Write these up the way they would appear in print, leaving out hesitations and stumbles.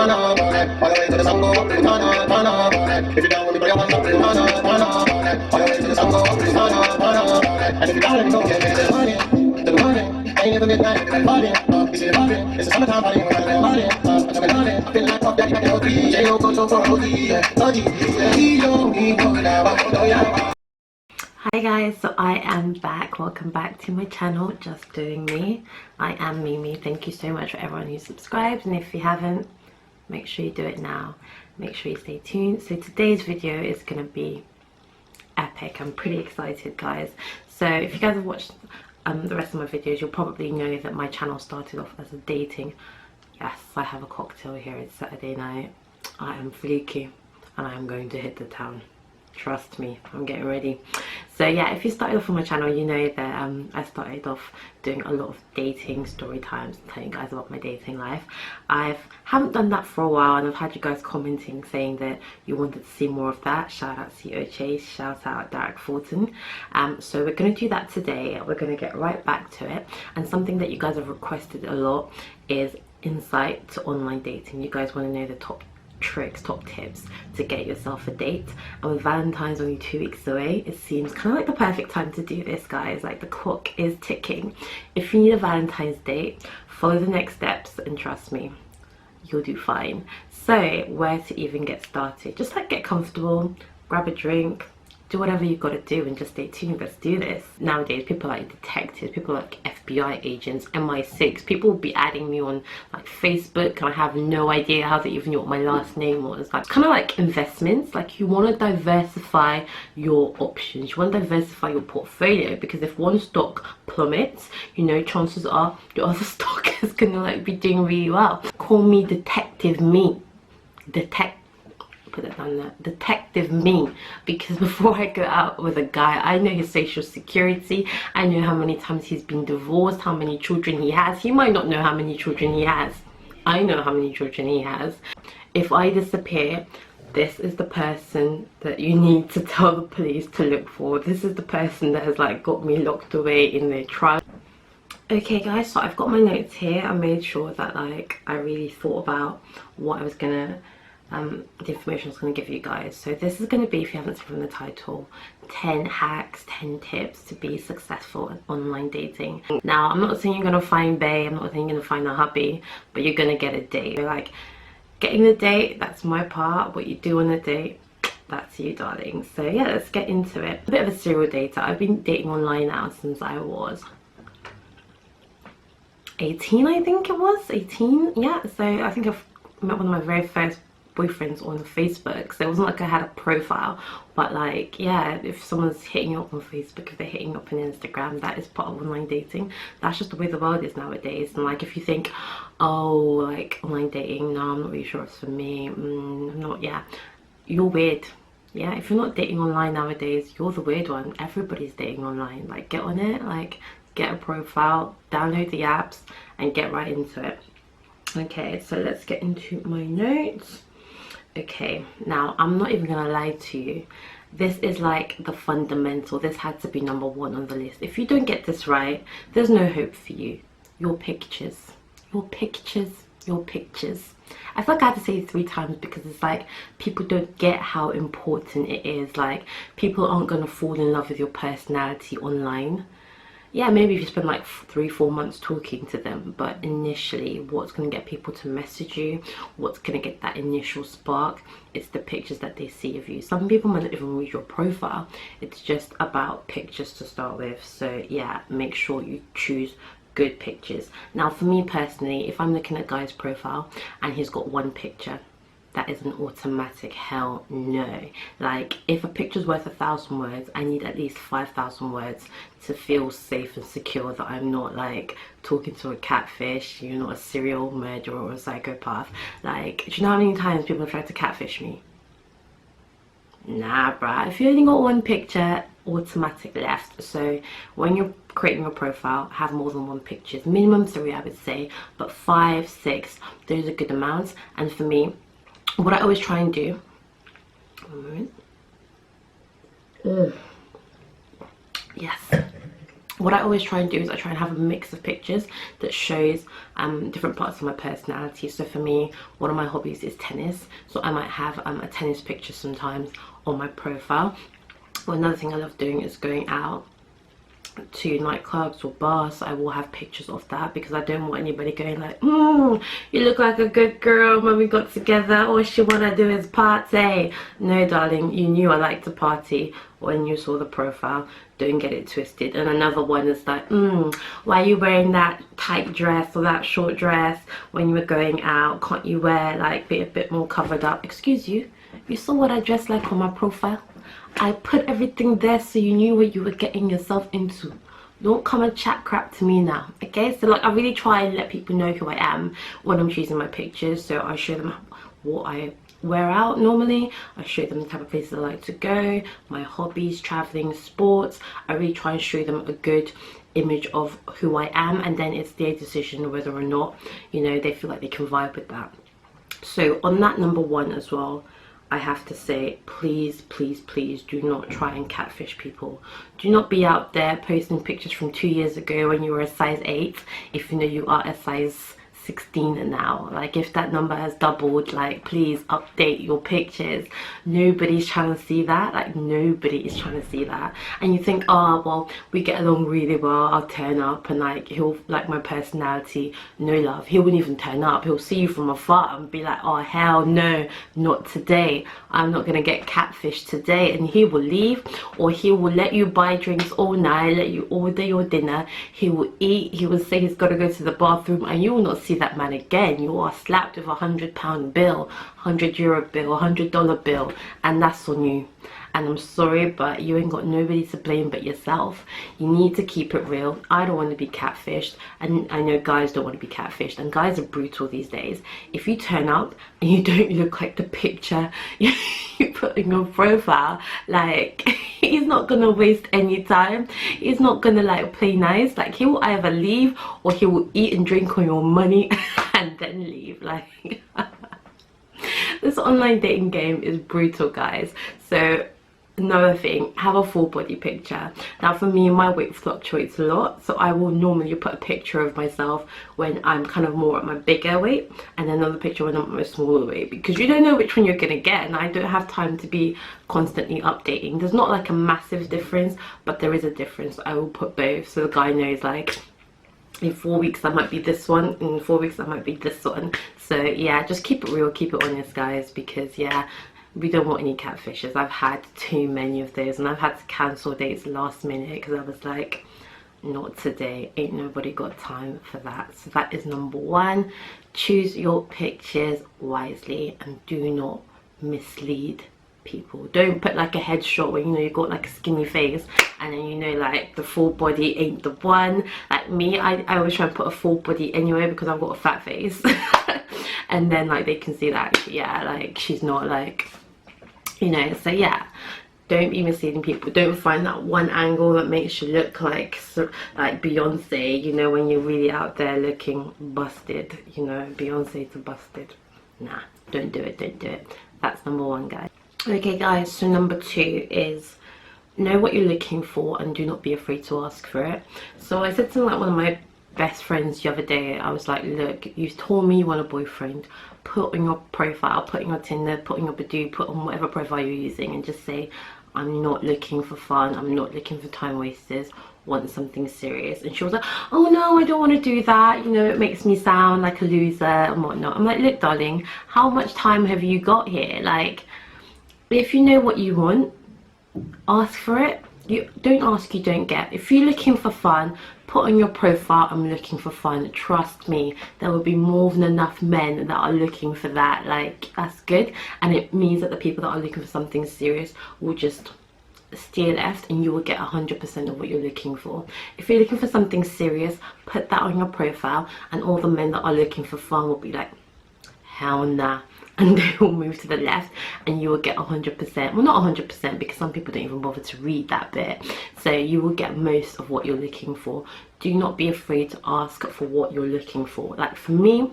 All the way to the sun go up, if you down with me, put your hands up, all the way to the sun go up, and if you down, let me know, yeah, it's the morning, I ain't even midnight, I'm partying, you see the party, it's the summertime party, we're having a party, I'm talking about it, I feel like Puff Daddy back in OT, J.O. go so for OT, yeah, OT, yeah, he know now, I know ya. Hi guys, so I am back. Welcome back to my channel, Just Doing Me. I am Mimi. Thank you so much for everyone who subscribed, and if you haven't, make sure you do it now. Make sure you stay tuned. So today's video is going to be epic. I'm pretty excited, guys. So if you guys have watched the rest of my videos, you'll probably know that my channel started off as a dating. Yes, I have a cocktail here. It's Saturday night. I am fluky and I am going to hit the town. Trust me, I'm getting ready. So yeah, if you started off on my channel, you know that I started off doing a lot of dating story times, telling you guys about my dating life. I haven't done that for a while, and I've had you guys commenting saying that you wanted to see more of that. Shout out to Chase, shout out Derek Fulton. So we're going to do that today. We're going to get right back to it, and something that you guys have requested a lot is insight to online dating. You guys want to know the top tricks, top tips to get yourself a date, and with Valentine's only 2 weeks away, it seems kind of like the perfect time to do this, guys. Like, the clock is ticking. If you need a Valentine's date, follow the next steps and trust me, you'll do fine. So where to even get started? Just like get comfortable, grab a drink, do whatever you've got to do and just stay tuned. Let's do this. Nowadays, people like detectives, people like FBI agents, MI6, people will be adding me on like Facebook, and I have no idea how they even knew what my last name was. Like, kind of like investments. Like, you want to diversify your options, you want to diversify your portfolio, because if one stock plummets, you know, chances are your other stock is gonna like be doing really well. Call me detective me, put it down there, detective me, because before I go out with a guy, I know his social security, I know how many times he's been divorced, how many children he has. He might not know how many children he has. I know how many children he has. If I disappear, this is the person that you need to tell the police to look for. This is the person that has like got me locked away in their trial. Okay guys, so I've got my notes here. I made sure that like I really thought about what I was gonna the information I was going to give you guys. So this is going to be, if you haven't seen from the title, 10 hacks, 10 tips to be successful in online dating. Now, I'm not saying you're going to find bae, I'm not saying you're going to find a hubby, but you're going to get a date. So, like, getting the date, that's my part. What you do on the date, that's you, darling. So yeah, let's get into it. A bit of a serial dater. I've been dating online now since I was 18, I think it was. 18, yeah. So I think I've met one of my very first boyfriends on Facebook. So it wasn't like I had a profile, but like, yeah, if someone's hitting you up on Facebook, if they're hitting you up on Instagram, that is part of online dating. That's just the way the world is nowadays. And like, if you think, oh, like online dating, no, I'm not really sure it's for me, I'm not, yeah, you're weird. Yeah, if you're not dating online nowadays, you're the weird one. Everybody's dating online. Like, get on it, like get a profile, download the apps and get right into it. Okay, so let's get into my notes. Okay, now I'm not even gonna lie to you, this is like the fundamental. This had to be number one on the list. If you don't get this right, there's no hope for you. Your pictures, your pictures, your pictures. I feel like I had to say it 3 times because it's like people don't get how important it is. Like, people aren't gonna fall in love with your personality online. Yeah, maybe if you spend like 3-4 months talking to them, but initially what's going to get people to message you, what's going to get that initial spark, it's the pictures that they see of you. Some people might not even read your profile, it's just about pictures to start with. So yeah, make sure you choose good pictures. Now for me personally, if I'm looking at a guy's profile and he's got one picture, that is an automatic hell no. Like, if a picture's worth 1,000 words, I need at least 5,000 words to feel safe and secure that I'm not like talking to a catfish, you're not a serial murderer or a psychopath. Like, do you know how many times people have tried to catfish me? Nah, bruh. If you only got one picture, automatic left. So when you're creating your profile, have more than one picture. Minimum 3, I would say, but 5, 6, those are good amounts. And for me, what I always try and do, one moment. Yes, what I always try and do is I try and have a mix of pictures that shows different parts of my personality. So for me, one of my hobbies is tennis, so I might have a tennis picture sometimes on my profile. Well, another thing I love doing is going out to nightclubs or bars, so I will have pictures of that, because I don't want anybody going like, you look like a good girl when we got together, all she wanna do is party. No darling, you knew I liked to party when you saw the profile. Don't get it twisted. And another one is like, why are you wearing that tight dress or that short dress when you were going out? Can't you wear like be a bit more covered up? Excuse you, you saw what I dressed like on my profile. I put everything there so you knew what you were getting yourself into. Don't come and chat crap to me now, okay? So like, I really try and let people know who I am when I'm choosing my pictures. So I show them what I wear out normally, I show them the type of places I like to go, my hobbies, traveling, sports. I really try and show them a good image of who I am, and then it's their decision whether or not, you know, they feel like they can vibe with that. So on that number one as well, I have to say, please, please, please do not try and catfish people. Do not be out there posting pictures from 2 years ago when you were a size 8 if you know you are a size 16 now. Like, if that number has doubled, like, please update your pictures. Nobody's trying to see that. Like, nobody is trying to see that. And you think, oh well, we get along really well, I'll turn up and like he'll like my personality. No love, he wouldn't even turn up. He'll see you from afar and be like, oh hell no, not today, I'm not gonna get catfished today. And he will leave, or he will let you buy drinks all night, let you order your dinner, he will eat, he will say he's got to go to the bathroom, and you will not see that man again. You are slapped with £100 bill, €100 bill, $100 bill, and that's on you. And I'm sorry, but you ain't got nobody to blame but yourself. You need to keep it real. I don't want to be catfished, and I know guys don't want to be catfished, and guys are brutal these days. If you turn up and you don't look like the picture you put in your profile, like, he's not gonna waste any time. He's not gonna like play nice. Like, he will either leave or he will eat and drink on your money and then leave. Like, this online dating game is brutal, guys. So another thing, have a full body picture. Now for me, my weight fluctuates a lot, so I will normally put a picture of myself when I'm kind of more at my bigger weight, and another picture when I'm at my smaller weight, because you don't know which one you're gonna get, and I don't have time to be constantly updating. There's not like a massive difference, but there is a difference. I will put both so the guy knows, like, in 4 weeks I might be this one, in 4 weeks I might be this one. So yeah, just keep it real, keep it honest, guys, because yeah, we don't want any catfishes. I've had too many of those, and I've had to cancel dates last minute because I was like, not today, ain't nobody got time for that. So that is number one. Choose your pictures wisely and do not mislead people. Don't put like a headshot where you know you've got like a skinny face and then you know like the full body ain't the one. Like me, I always try and put a full body anyway because I've got a fat face and then like they can see that, yeah, like she's not like, you know. So yeah, don't be misleading people. Don't find that one angle that makes you look like Beyonce, you know, when you're really out there looking busted, you know, Beyonce to busted. Nah, don't do it, don't do it. That's number one, guys. Okay guys, so number two is know what you're looking for and do not be afraid to ask for it. So I said to like one of my best friends the other day, I was like, look, you've told me you want a boyfriend, put on your profile, put on your Tinder, put on your Badoo, put on whatever profile you're using, and just say, I'm not looking for fun, I'm not looking for time wasters, want something serious. And she was like, oh no, I don't want to do that, you know, it makes me sound like a loser and whatnot. I'm like, look darling, how much time have you got here? Like, if you know what you want, ask for it. You don't ask, you don't get. If you're looking for fun, put on your profile, I'm looking for fun. Trust me, there will be more than enough men that are looking for that. Like, that's good, and it means that the people that are looking for something serious will just steer left and you will get 100% of what you're looking for. If you're looking for something serious, put that on your profile and all the men that are looking for fun will be like, hell nah, and they will move to the left and you will get 100%. Well, not 100% because some people don't even bother to read that bit. So you will get most of what you're looking for. Do not be afraid to ask for what you're looking for. Like for me,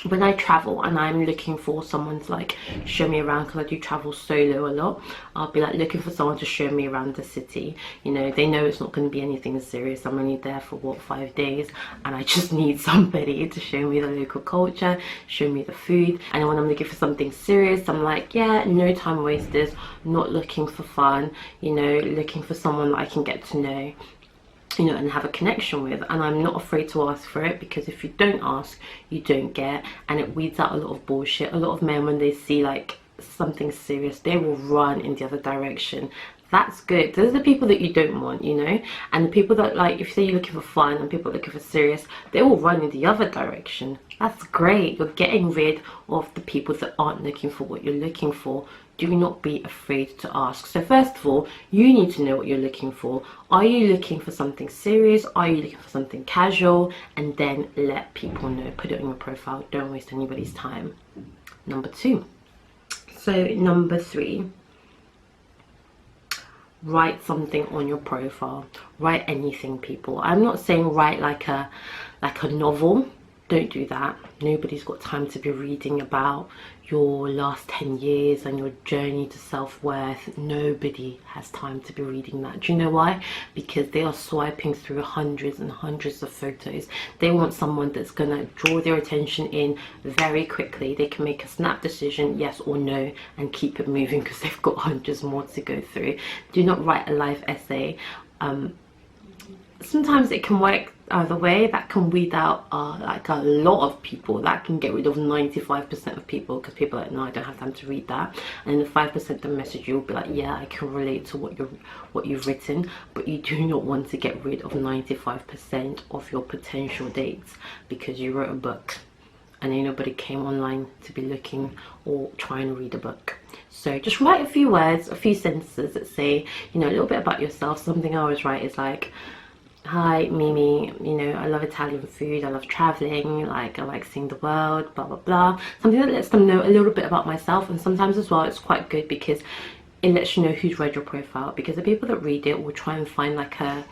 when I travel and I'm looking for someone to like show me around, because I do travel solo a lot, I'll be like looking for someone to show me around the city. You know, they know it's not going to be anything serious. I'm only there for what, 5 days, and I just need somebody to show me the local culture, show me the food. And when I'm looking for something serious, I'm like, yeah, no time wasters, not looking for fun, you know, looking for someone that I can get to know, you know, and have a connection with. And I'm not afraid to ask for it, because if you don't ask, you don't get, and it weeds out a lot of bullshit. A lot of men, when they see like something serious, they will run in the other direction. That's good. Those are the people that you don't want, you know. And the people that, like, if you say you're looking for fun and people are looking for serious, they will run in the other direction. That's great. You're getting rid of the people that aren't looking for what you're looking for. Do not be afraid to ask. So first of all, you need to know what you're looking for. Are you looking for something serious? Are you looking for something casual? And then let people know. Put it on your profile. Don't waste anybody's time. Number 2. So number 3, write something on your profile. Write anything, people. I'm not saying write like a novel. Don't do that. Nobody's got time to be reading about your last 10 years and your journey to self-worth. Nobody has time to be reading that. Do you know why? Because they are swiping through hundreds and hundreds of photos. They want someone that's gonna draw their attention in very quickly. They can make a snap decision, yes or no, and keep it moving, because they've got hundreds more to go through. Do not write a life essay. Sometimes it can work either way. That can weed out like a lot of people. That can get rid of 95% of people, because people are like, no, I don't have time to read that. And the 5% that message you will be like, yeah, I can relate to what you've written. But you do not want to get rid of 95% of your potential dates because you wrote a book and then nobody came online to be looking or trying to read a book. So just write a few words, a few sentences that say, you know, a little bit about yourself. Something I always write is like, hi, Mimi, you know, I love Italian food, I love traveling, like I like seeing the world, blah blah blah. Something that lets them know a little bit about myself. And sometimes as well, it's quite good because it lets you know who's read your profile, because the people that read it will try and find like a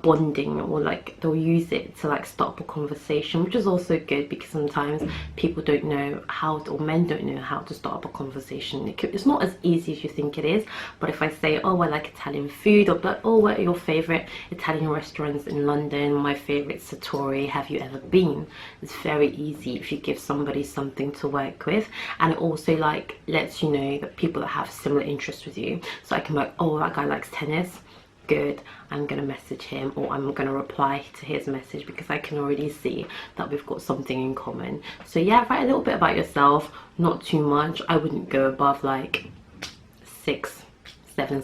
bonding, or like they'll use it to like start up a conversation, which is also good, because sometimes people don't know how to, or men don't know how to start up a conversation. It's not as easy as you think it is. But if I say, oh, I like Italian food, or like, oh, what are your favorite Italian restaurants in London? My favorite Satori, have you ever been? It's very easy if you give somebody something to work with. And it also like lets you know that people that have similar interests with you. So I can be like, oh, that guy likes tennis, good, I'm gonna message him, or I'm gonna reply to his message, because I can already see that we've got something in common. So yeah, write a little bit about yourself, not too much. I wouldn't go above like 6-7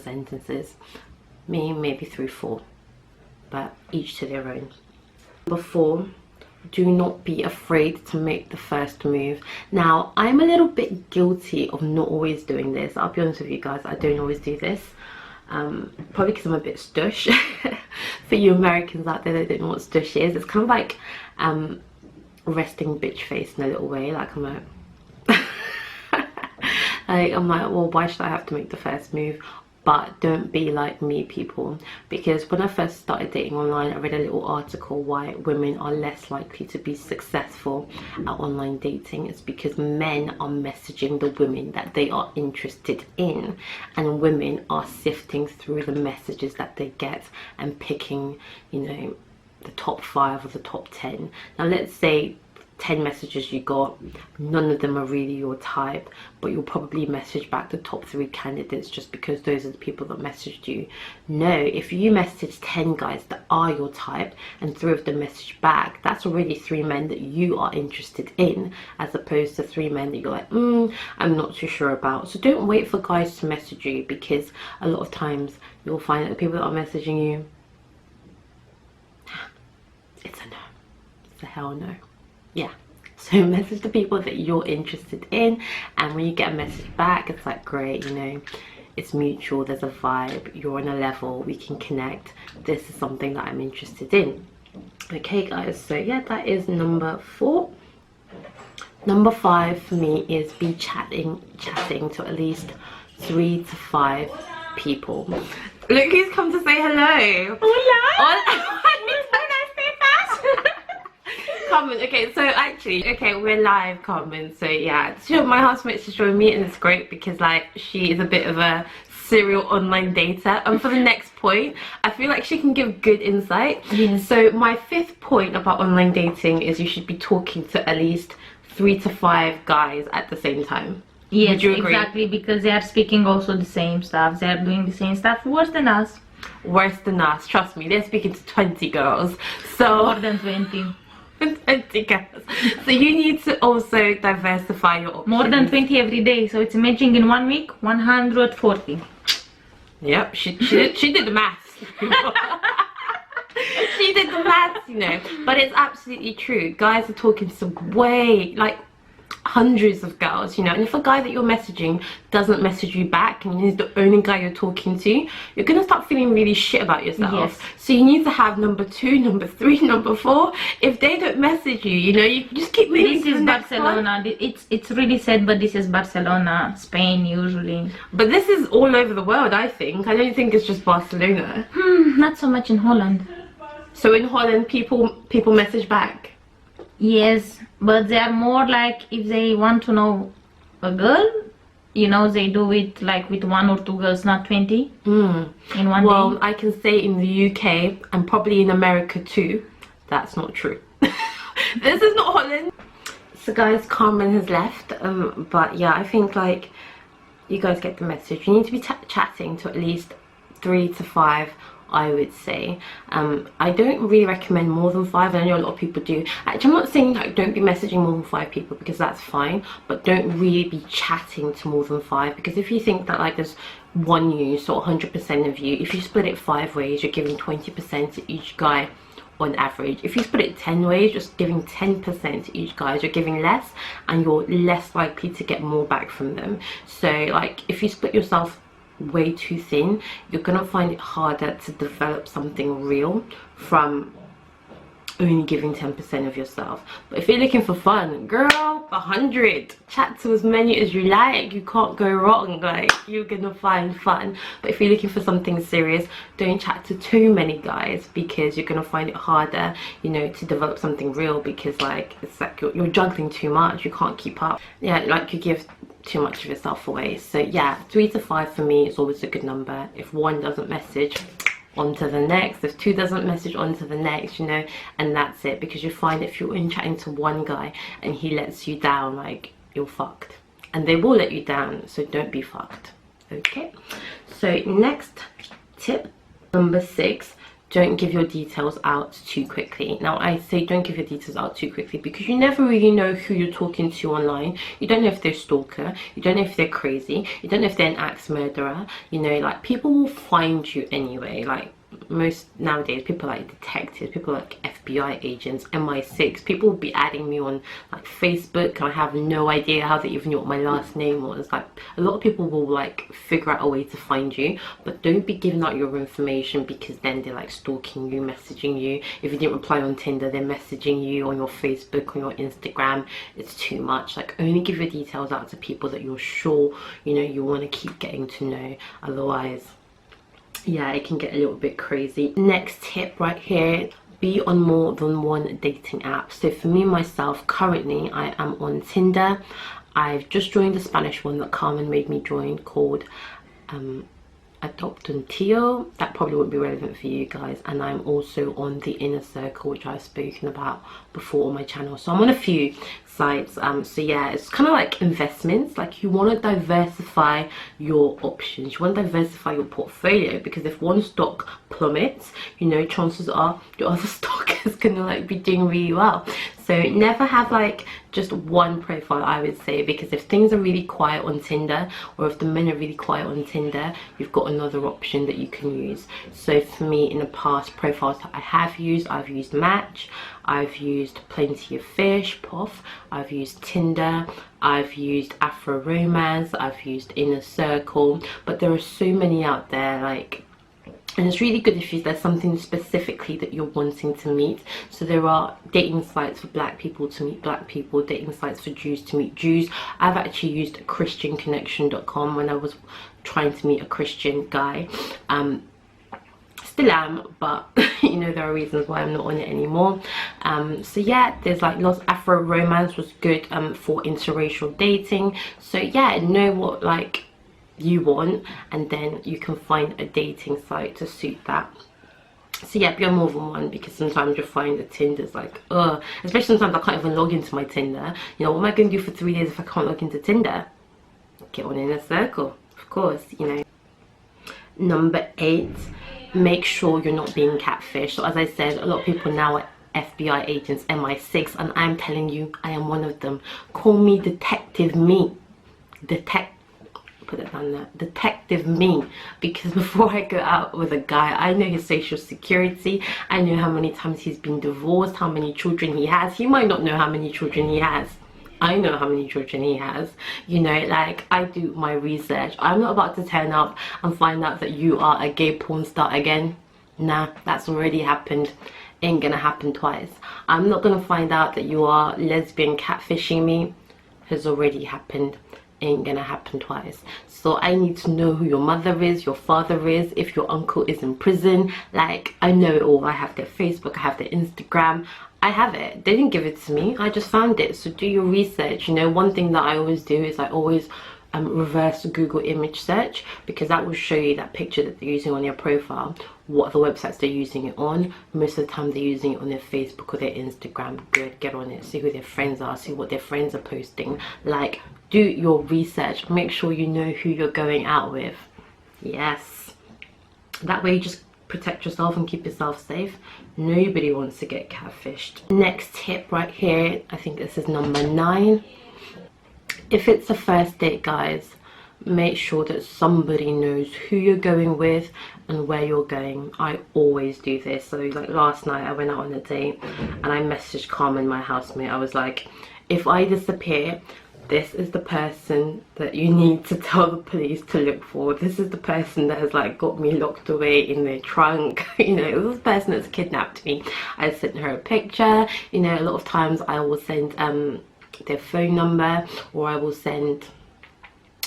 sentences, maybe 3-4, but each to their own. Number 4, do not be afraid to make the first move. Now, I'm a little bit guilty of not always doing this. I'll be honest with you guys, I don't always do this. Probably because I'm a bit stush. For you Americans out there that don't know what stush is, it's kind of like resting bitch face in a little way. Like I'm like, well, why should I have to make the first move? But don't be like me, people, because when I first started dating online, I read a little article why women are less likely to be successful at online dating. It's because men are messaging the women that they are interested in, and women are sifting through the messages that they get and picking, you know, the top 5 or the top 10. Now let's say 10 messages you got, none of them are really your type, but you'll probably message back the top 3 candidates just because those are the people that messaged you. No, if you message 10 guys that are your type and 3 of them message back, that's already 3 men that you are interested in, as opposed to 3 men that you're like, I'm not too sure about. So don't wait for guys to message you, because a lot of times you'll find that the people that are messaging you, it's a no, it's a hell no. Yeah, so message the people that you're interested in, and when you get a message back, it's like, great, you know, it's mutual, there's a vibe, you're on a level, we can connect, this is something that I'm interested in. Okay guys, so yeah, that is number 4. Number 5 for me is be chatting to at least 3 to 5 people. Look who's come to say hello. Hola. Hola. Carmen, okay, so actually, okay, we're live, Carmen. So yeah, so my housemate's just joined me, and it's great because like she is a bit of a serial online dater. And for the next point, I feel like she can give good insight. Yes. So my 5th point about online dating is you should be talking to at least 3 to 5 guys at the same time. Yes, Would you agree? exactly, because they are speaking also the same stuff. They are doing the same stuff worse than us. Worse than us, trust me. They're speaking to 20 girls. So More than 20. 20 girls. So you need to also diversify your options. More than 20 every day. So it's imagine in 1 week 140. Yep, she did the maths. She did the maths, you know. But it's absolutely true. Guys are talking to way, like, hundreds of girls, you know. And if a guy that you're messaging doesn't message you back and he's the only guy you're talking to, you're gonna start feeling really shit about yourself. Yes. So you need to have number 2, number 3, number 4. If they don't message you, you know, you just keep moving. This to the is next Barcelona. one. It's really sad, but this is Barcelona, Spain usually. But this is all over the world, I think. I don't think it's just Barcelona. Not so much in Holland. So in Holland, people message back. Yes, but they are more like if they want to know a girl, you know, they do it like with 1 or 2 girls, not 20 in one Well, day. I can say in the UK and probably in America too, that's not true. This is not Holland. So guys, Carmen has left, but yeah, I think like you guys get the message. You need to be chatting to at least 3 to 5, I would say. I don't really recommend more than 5. I know a lot of people do. Actually, I'm not saying like don't be messaging more than 5 people, because that's fine, but don't really be chatting to more than 5, because if you think that like there's one you, so 100% of you, if you split it 5 ways, you're giving 20% to each guy on average. If you split it 10 ways, just giving 10% to each guy, you're giving less, and you're less likely to get more back from them. So like if you split yourself way too thin, you're gonna find it harder to develop something real from only giving 10% of yourself. But if you're looking for fun, girl, 100, chat to as many as you like. You can't go wrong. Like, you're gonna find fun. But if you're looking for something serious, don't chat to too many guys, because you're gonna find it harder, you know, to develop something real, because like it's like you're juggling too much. You can't keep up. Yeah, like you give too much of yourself away. So yeah, 3 to 5 for me is always a good number. If 1 doesn't message, on to the next. If 2 doesn't message, on to the next, you know. And that's it, because you find if you're in chatting to one guy and he lets you down, like, you're fucked, and they will let you down. So don't be fucked. Okay, so next tip, number 6, don't give your details out too quickly. Now I say don't give your details out too quickly because you never really know who you're talking to online. You don't know if they're a stalker, you don't know if they're crazy, you don't know if they're an axe murderer, you know, like people will find you anyway. Like most nowadays, people like detectives, people like FBI agents, MI6, people will be adding me on like Facebook, and I have no idea how they even knew what my last name was. Like a lot of people will like figure out a way to find you, but don't be giving out your information, because then they're like stalking you, messaging you. If you didn't reply on Tinder, they're messaging you on your Facebook, on your Instagram. It's too much. Like only give your details out to people that you're sure, you know, you want to keep getting to know. Otherwise, yeah, it can get a little bit crazy. Next tip right here, be on more than one dating app. So for me, myself, currently I am on Tinder. I've just joined the Spanish one that Carmen made me join, called Adopt un Tío. That probably wouldn't be relevant for you guys. And I'm also on the Inner Circle, which I've spoken about before on my channel. So I'm on a few sites. So yeah, it's kind of like investments. Like you want to diversify your options, you want to diversify your portfolio, because if one stock plummets, you know, chances are your other stock is gonna like be doing really well. So never have like just one profile, I would say, because if things are really quiet on Tinder, or if the men are really quiet on Tinder, you've got another option that you can use. So for me, in the past profiles that I have used, I've used Match, I've used Plenty of Fish, Puff, I've used Tinder, I've used Afro Romance, I've used Inner Circle, but there are so many out there, like, and it's really good if there's something specifically that you're wanting to meet. So there are dating sites for black people to meet black people, dating sites for Jews to meet Jews. I've actually used christianconnection.com when I was trying to meet a Christian guy. still am, but you know, there are reasons why I'm not on it anymore. So yeah, there's like lots. Afro Romance was good for interracial dating. So yeah, know what like you want, and then you can find a dating site to suit that. So yeah, be on more than one, because sometimes you'll find that Tinder's like, especially sometimes I can't even log into my Tinder. You know, what am I going to do for 3 days if I can't log into Tinder? Get on in a circle, of course, you know. Number 8, make sure you're not being catfished. So as I said, a lot of people now are FBI agents, MI6, and I'm telling you, I am one of them. Call me Detective Me. Put it down there, Detective Me, because before I go out with a guy, I know his social security, I know how many times he's been divorced, how many children he has. He might not know how many children he has. I know how many children he has. You know, like, I do my research. I'm not about to turn up and find out that you are a gay porn star again. Nah, that's already happened. Ain't gonna happen twice. I'm not gonna find out that you are lesbian catfishing me. Has already happened. Ain't gonna happen twice. So I need to know who your mother is, your father is, if your uncle is in prison. Like, I know it all. I have their Facebook, I have their Instagram, I have it. They didn't give it to me, I just found it. So do your research. You know, one thing that I always do is I always reverse Google image search, because that will show you that picture that they're using on their profile, what the websites they're using it on. Most of the time they're using it on their Facebook or their Instagram. Good, get on it, see who their friends are, see what their friends are posting. Like, do your research, make sure you know who you're going out with. Yes, that way you just protect yourself and keep yourself safe. Nobody wants to get catfished. Next tip right here, I think this is number 9. If it's a first date, guys, make sure that somebody knows who you're going with and where you're going. I always do this. So like last night I went out on a date and I messaged Carmen, my housemate. I was like, if I disappear, this is the person that you need to tell the police to look for. This is the person that has like got me locked away in their trunk. You know, it was the person that's kidnapped me. I sent her a picture. You know, a lot of times I will send their phone number, or I will send,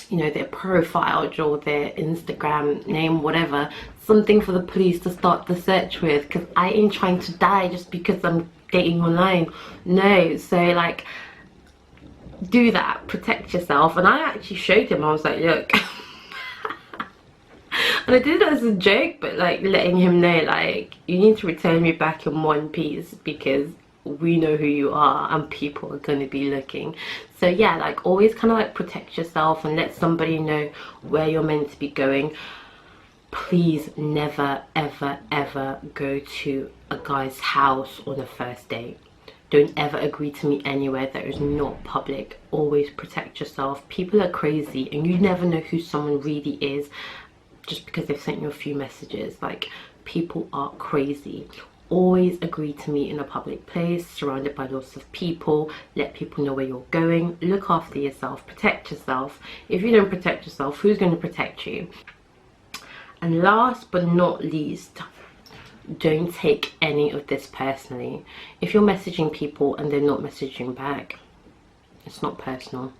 you know, their profile or their Instagram name, whatever, something for the police to start the search with, because I ain't trying to die just because I'm dating online. No. So like, do that, protect yourself. And I actually showed him, I was like, look, and I did it as a joke, but like letting him know, like, you need to return me back in one piece, because we know who you are and people are going to be looking. So yeah, like, always kind of like protect yourself and let somebody know where you're meant to be going. Please never ever ever go to a guy's house on a first date. Don't ever agree to meet anywhere that is not public. Always protect yourself. People are crazy, and you never know who someone really is just because they've sent you a few messages. Like, people are crazy. Always agree to meet in a public place, surrounded by lots of people. Let people know where you're going. Look after yourself, protect yourself. If you don't protect yourself, who's going to protect you? And last but not least, don't take any of this personally. If you're messaging people and they're not messaging back, it's not personal.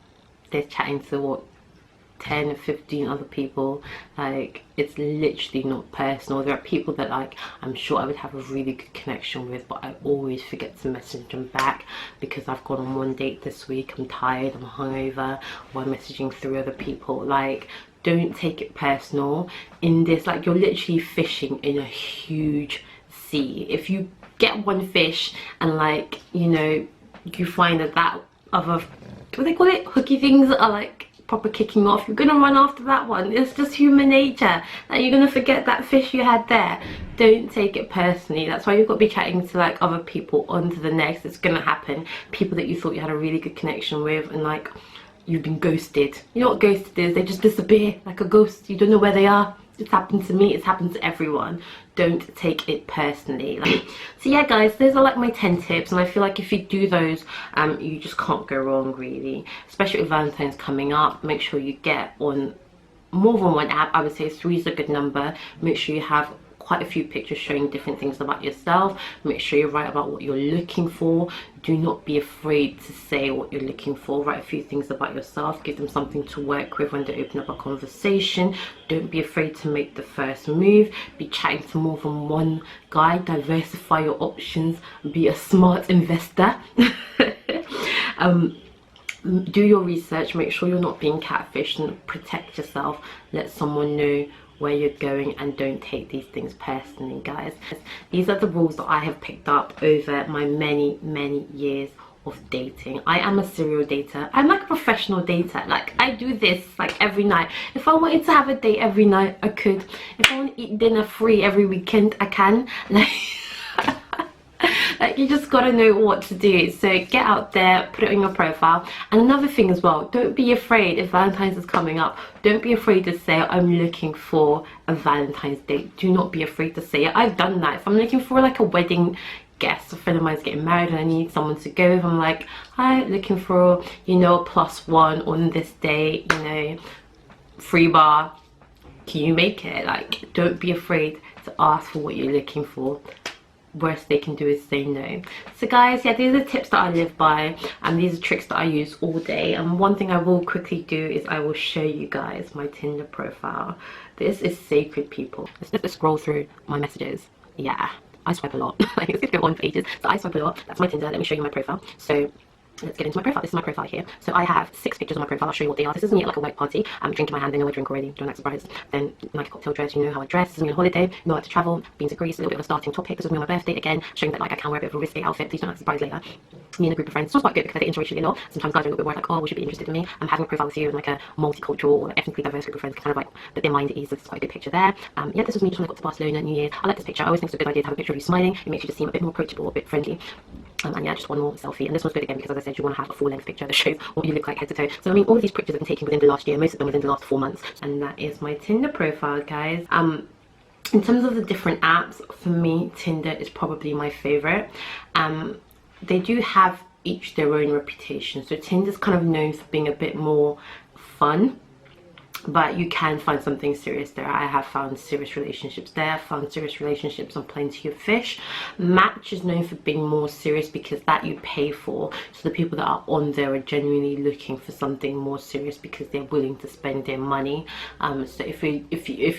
They're chatting to what, 10 or 15 other people. Like, it's literally not personal. There are people that, like, I'm sure I would have a really good connection with, but I always forget to message them back because I've gone on one date this week, I'm tired, I'm hungover, or I'm messaging through other people. Like, don't take it personal in this. Like, you're literally fishing in a huge sea. If you get one fish and, like, you know, you find that other, what do they call it, hooky things are like proper kicking off, you're gonna run after that one. It's just human nature that you're gonna forget that fish you had there. Don't take it personally. That's why you've got to be chatting to like other people on to the next. It's gonna happen. People that you thought you had a really good connection with, and like, you've been ghosted. You know what ghosted is? They just disappear like a ghost. You don't know where they are. It's happened to me, it's happened to everyone. Don't take it personally. Like, so yeah guys, those are like my 10 tips, and I feel like if you do those, you just can't go wrong really. Especially with Valentine's coming up, make sure you get on more than one app. I would say 3 is a good number. Make sure you have quite a few pictures showing different things about yourself. Make sure you write about what you're looking for. Do not be afraid to say what you're looking for. Write a few things about yourself. Give them something to work with when they open up a conversation. Don't be afraid to make the first move. Be chatting to more than one guy. Diversify your options. Be a smart investor. Do your research. Make sure you're not being catfished, and protect yourself. Let someone know where you're going, and don't take these things personally, guys. These are the rules that I have picked up over my many years of dating. I am a serial dater. I'm like a professional dater. Like, I do this like every night. If I wanted to have a date every night, I could. If I want to eat dinner free every weekend, I can. Like, you just gotta know what to do. So get out there, put it on your profile. And another thing as well, don't be afraid if Valentine's is coming up. Don't be afraid to say, I'm looking for a Valentine's date. Do not be afraid to say it. I've done that. If I'm looking for like a wedding guest, a friend of mine's getting married and I need someone to go with, I'm like, hi, looking for, you know, +1 on this date, you know, free bar. Can you make it? Like, don't be afraid to ask for what you're looking for. Worst they can do is say no. So guys, yeah, these are tips that I live by, and these are tricks that I use all day. And one thing I will quickly do is I will show you guys my Tinder profile. This is sacred, people. Let's scroll through my messages. Yeah, I swipe a lot. Like, it's gonna go on for ages. So I swipe a lot. That's my Tinder. Let me show you my profile. So let's get into my profile. This is my profile here. So I have 6 pictures on my profile. I'll show you what they are. This is me at like a work party. I'm drinking my hand. They know I drink already. Don't act surprised. Then like a cocktail dress. You know how I dress. This is me on holiday. You know how to travel. Been to Greece. A little bit of a starting topic. This was me on my birthday. Again, showing that like I can wear a bit of a risque outfit. Please don't act surprised later. Me and a group of friends. It's quite good because I get interracially a lot. Sometimes guys are a little bit worried like, oh, we should be interested in me. I'm having a profile with you and like a multicultural or ethnically diverse group of friends. Kind of like that their mind is. It's quite a good picture there. Yeah, this was me just when I got to Barcelona, New Year's. I like this picture. I always think it's a good idea to have a picture of you smiling. It makes you just seem a bit more approachable, a bit friendly. And yeah, just one more selfie. And this one's good again because, as I said, you want to have a full-length picture that shows what you look like head to toe. So I mean, all of these pictures have been taken within the last year, most of them within the last 4 months. And that is my Tinder profile, guys. In terms of the different apps, for me, Tinder is probably my favorite. They do have each their own reputation. So Tinder's kind of known for being a bit more fun, but you can find something serious there. I have found serious relationships there, found serious relationships on Plenty of Fish. Match is known for being more serious because that you pay for. So the people that are on there are genuinely looking for something more serious because they're willing to spend their money. So if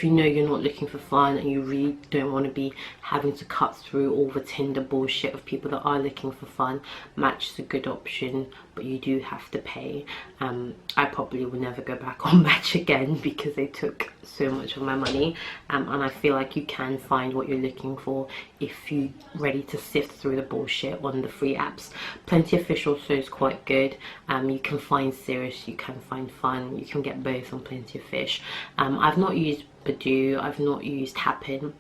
you know you're not looking for fun and you really don't want to be having to cut through all the Tinder bullshit of people that are looking for fun, Match is a good option, but you do have to pay. I probably will never go back on Match again because they took so much of my money, and I feel like you can find what you're looking for if you're ready to sift through the bullshit on the free apps. Plenty of Fish also is quite good. You can find serious, you can find fun, you can get both on Plenty of Fish. I've not used Badoo, I've not used Happen,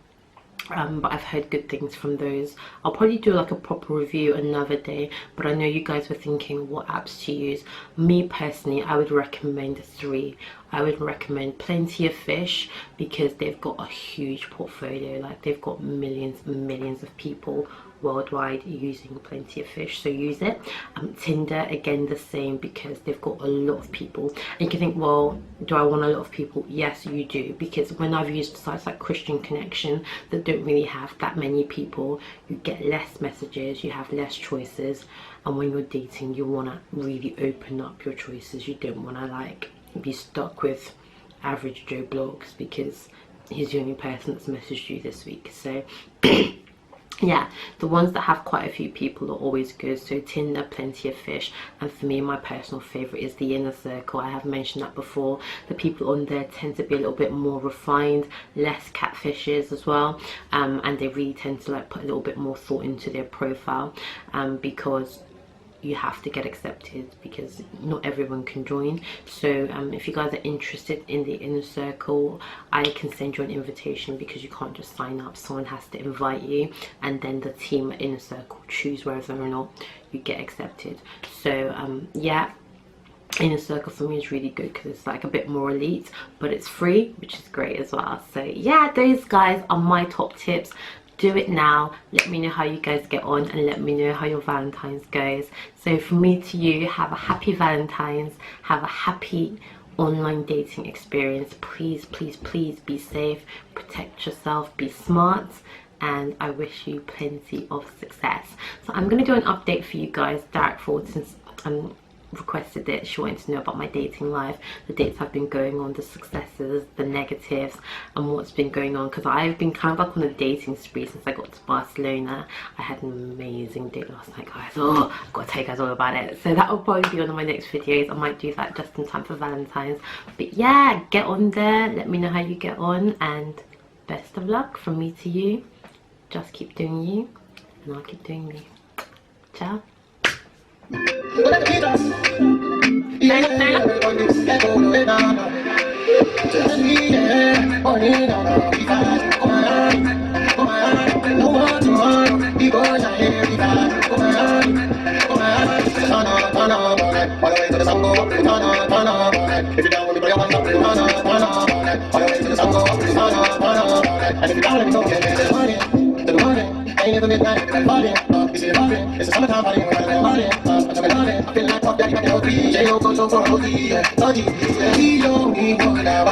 but I've heard good things from those. I'll probably do like a proper review another day, but I know you guys were thinking what apps to use. Me personally, I would recommend 3. I would recommend Plenty of Fish because they've got a huge portfolio. Like, they've got millions and millions of people worldwide using Plenty of Fish, so use it. Tinder, again, the same because they've got a lot of people. And you can think, well, do I want a lot of people? Yes, you do, because when I've used sites like Christian Connection that don't really have that many people, you get less messages, you have less choices, and when you're dating, you want to really open up your choices. You don't want to like be stuck with average Joe blogs because he's the only person that's messaged you this week. So yeah, the ones that have quite a few people are always good. So Tinder, Plenty of Fish, and for me, my personal favorite is the Inner Circle. I have mentioned that before. The people on there tend to be a little bit more refined, less catfishes as well, and they really tend to like put a little bit more thought into their profile, because you have to get accepted because not everyone can join. So if you guys are interested in the Inner Circle, I can send you an invitation because you can't just sign up. Someone has to invite you, and then the team at Inner Circle choose whether or not you get accepted. So yeah, Inner Circle for me is really good because it's like a bit more elite, but it's free, which is great as well. So yeah, those guys are my top tips. Do it now. Let me know how you guys get on, and let me know how your Valentine's goes. So from me to you, have a happy Valentine's, have a happy online dating experience. Please, please, please be safe, protect yourself, be smart, and I wish you plenty of success. So I'm going to do an update for you guys direct forward, since requested it. She wanted to know about my dating life, the dates I've been going on, the successes, the negatives, and what's been going on, because I've been kind of like on a dating spree since I got to Barcelona. I had an amazing date last night, guys. Oh, I've got to tell you guys all about it. So that will probably be one of my next videos. I might do that just in time for Valentine's. But yeah, get on there, let me know how you get on, and best of luck from me to you. Just keep doing you, and I'll keep doing me. Ciao. If you down with me, play one up, turn up. All the way to the sun go up, turn up. And if you down, let me know, yeah, yeah, money, to the money. Ain't even midnight, I'm partying, you see the party, it's a summertime party, we're partying, I'm talking about it, I feel like Puff Daddy back in 03, J.O. go so for OT, yeah, OT, yeah, he don't need one, now,